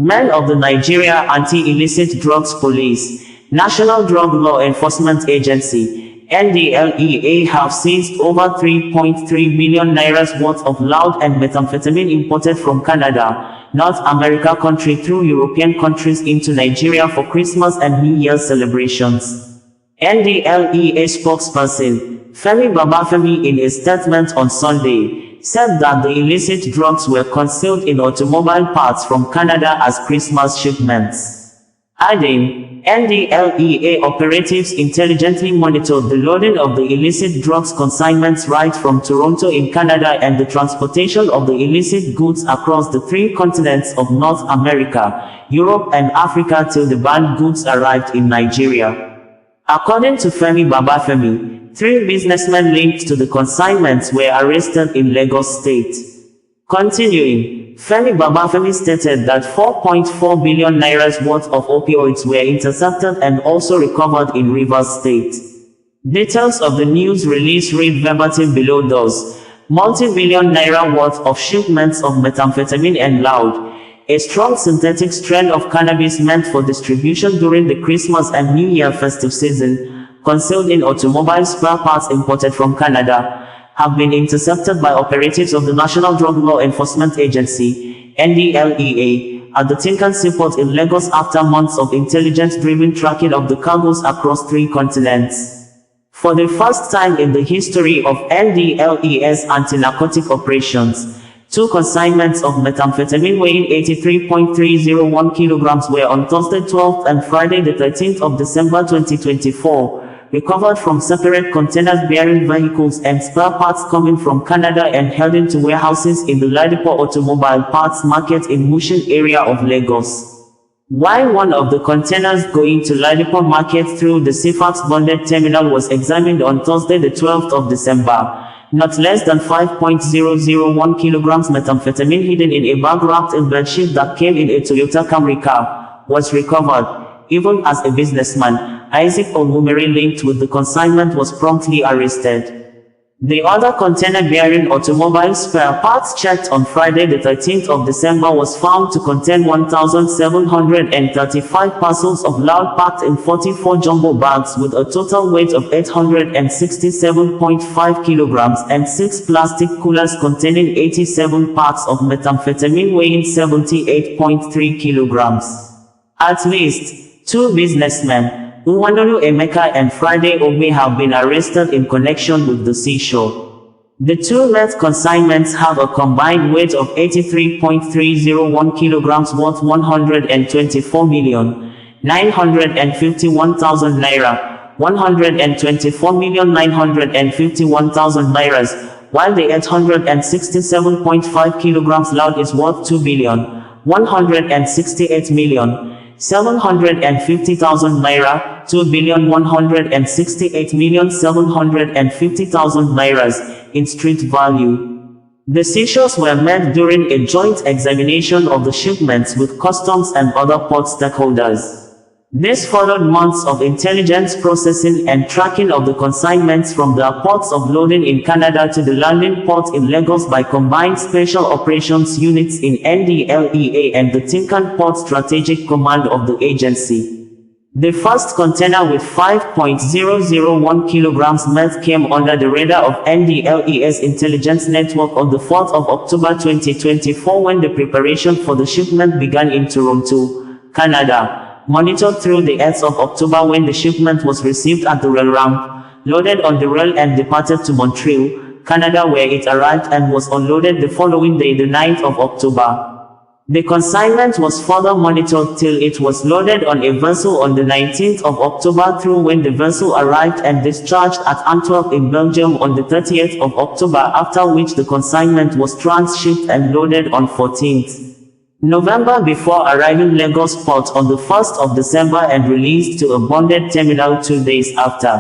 Men of the Nigeria Anti-Illicit Drugs Police, National Drug Law Enforcement Agency, NDLEA have seized over 3.3 billion naira worth of loud and methamphetamine imported from Canada, North America country through European countries into Nigeria for Christmas and New Year celebrations. NDLEA spokesperson, Femi Babafemi, in a statement on Sunday, said that the illicit drugs were concealed in automobile parts from Canada as Christmas shipments. Adding, NDLEA operatives intelligently monitored the loading of the illicit drugs consignments right from Toronto in Canada and the transportation of the illicit goods across the three continents of North America, Europe and Africa till the banned goods arrived in Nigeria. According to Femi Babafemi, 3 businessmen linked to the consignments were arrested in Lagos State. Continuing, Femi Babafemi stated that 4.4 billion naira worth of opioids were intercepted and also recovered in Rivers State. Details of the news release read verbatim below those: multi-billion naira worth of shipments of methamphetamine and loud, a strong synthetic strain of cannabis meant for distribution during the Christmas and New Year festive season, concealed in automobile spare parts imported from Canada, have been intercepted by operatives of the National Drug Law Enforcement Agency, NDLEA, at the Tinkan Seaport in Lagos after months of intelligence-driven tracking of the cargoes across 3 continents. For the first time in the history of NDLEA's anti-narcotic operations, 2 consignments of methamphetamine weighing 83.301 kilograms were on Thursday 12th and Friday the 13th of December 2024, recovered from separate containers bearing vehicles and spare parts coming from Canada and held into warehouses in the Ladipo Automobile Parts Market in Mushin area of Lagos. While one of the containers going to Ladipo Market through the Cefax bonded terminal was examined on Thursday the 12th of December, not less than 5.001 kilograms methamphetamine hidden in a bag wrapped in bedsheet that came in a Toyota Camry car was recovered, even as a businessman, Isaac Ogumere, linked with the consignment was promptly arrested. The other container bearing automobile spare parts checked on Friday the 13th of December was found to contain 1,735 parcels of loud packed in 44 jumbo bags with a total weight of 867.5 kilograms and 6 plastic coolers containing 87 parts of methamphetamine weighing 78.3 kilograms. At least 2 businessmen, Nwanolu Emeka and Friday Ogbe, have been arrested in connection with the seizure. The 2 Meth consignments have a combined weight of 83.301 kilograms worth 124,951,000 naira, 124,951,000 nairas, while the 867.5 kilograms loud is worth 2,168,750,000 naira, 2,168,750,000 nairas, in street value. The seizures were made during a joint examination of the shipments with customs and other port stakeholders. This followed months of intelligence processing and tracking of the consignments from the ports of loading in Canada to the landing port in Lagos by combined special operations units in NDLEA and the Tinkan Port Strategic Command of the agency. The first container with 5.001 kilograms meth came under the radar of NDLEA's intelligence network on the 4th of October 2024 when the preparation for the shipment began in Toronto, Canada. Monitored through the 8th of October when the shipment was received at the rail ramp, loaded on the rail and departed to Montreal, Canada, where it arrived and was unloaded the following day, the 9th of October. The consignment was further monitored till it was loaded on a vessel on the 19th of October through when the vessel arrived and discharged at Antwerp in Belgium on the 30th of October, after which the consignment was transshipped and loaded on 14th November before arriving Lagos port on the 1st of December and released to a bonded terminal 2 days after.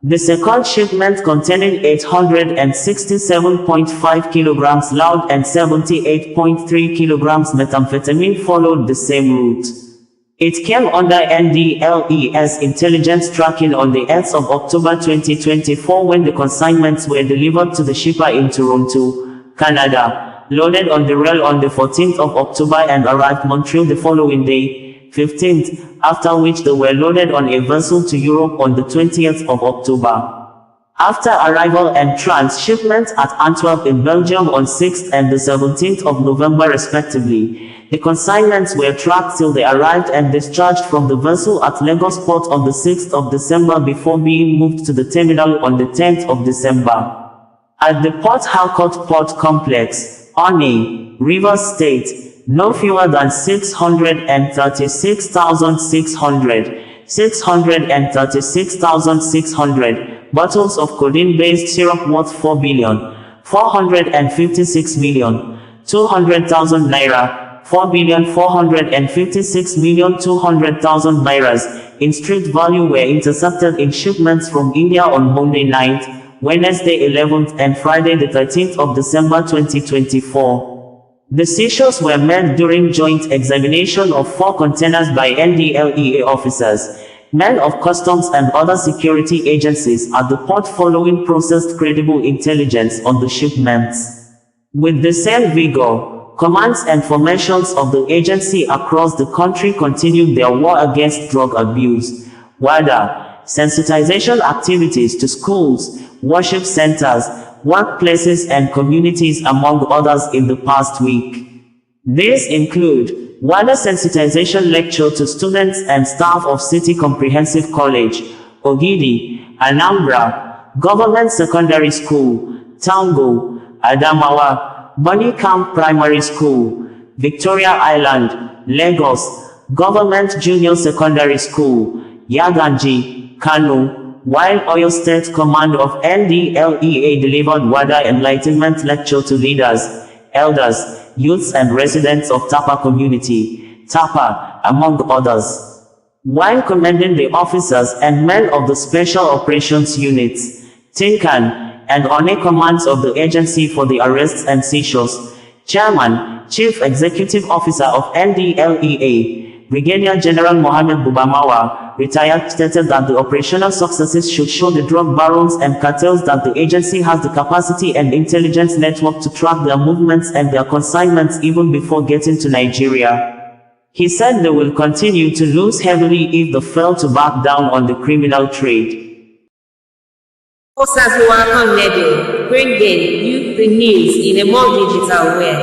The second shipment, containing 867.5 kilograms loud and 78.3 kilograms methamphetamine, followed the same route. It came under NDLEA's intelligence tracking on the 8th of October 2024 when the consignments were delivered to the shipper in Toronto, Canada. loaded on the rail on the 14th of October and arrived Montreal the following day, 15th, after which they were loaded on a vessel to Europe on the 20th of October. After arrival and transshipment at Antwerp in Belgium on 6th and the 17th of November respectively, the consignments were tracked till they arrived and discharged from the vessel at Lagos Port on the 6th of December before being moved to the terminal on the 10th of December. At the Port Harcourt Port Complex, Onne, Rivers State, no fewer than 636,600 bottles of codeine-based syrup worth 4,456,200,000 naira, 4,456,200,000 nairas, in street value were intercepted in shipments from India on Monday night, Wednesday 11th and Friday the 13th of December 2024. The seizures were made during joint examination of 4 containers by NDLEA officers, men of customs and other security agencies at the port following processed credible intelligence on the shipments. With the same vigor, commands and formations of the agency across the country continued their war against drug abuse. WADA, sensitization activities to schools, worship centers, workplaces and communities among others in the past week. These include WADA sensitization lecture to students and staff of City Comprehensive College, Ogidi, Anambra, Government Secondary School, Tango, Adamawa, Bunny Camp Primary School, Victoria Island, Lagos, Government Junior Secondary School, Yaganji, Kano, while Oyo State Command of NDLEA delivered WADA enlightenment lecture to leaders, elders, youths and residents of Tapa community, Tapa, among others. While commending the officers and men of the Special Operations Units, Tinkan, and Onne commands of the agency for the arrests and seizures, Chairman, Chief Executive Officer of NDLEA, Brigadier General Mohammed Bubamawa, retired, stated that the operational successes should show the drug barons and cartels that the agency has the capacity and intelligence network to track their movements and their consignments even before getting to Nigeria. He said they will continue to lose heavily if they fail to back down on the criminal trade. Bringing you the news in a more digital way.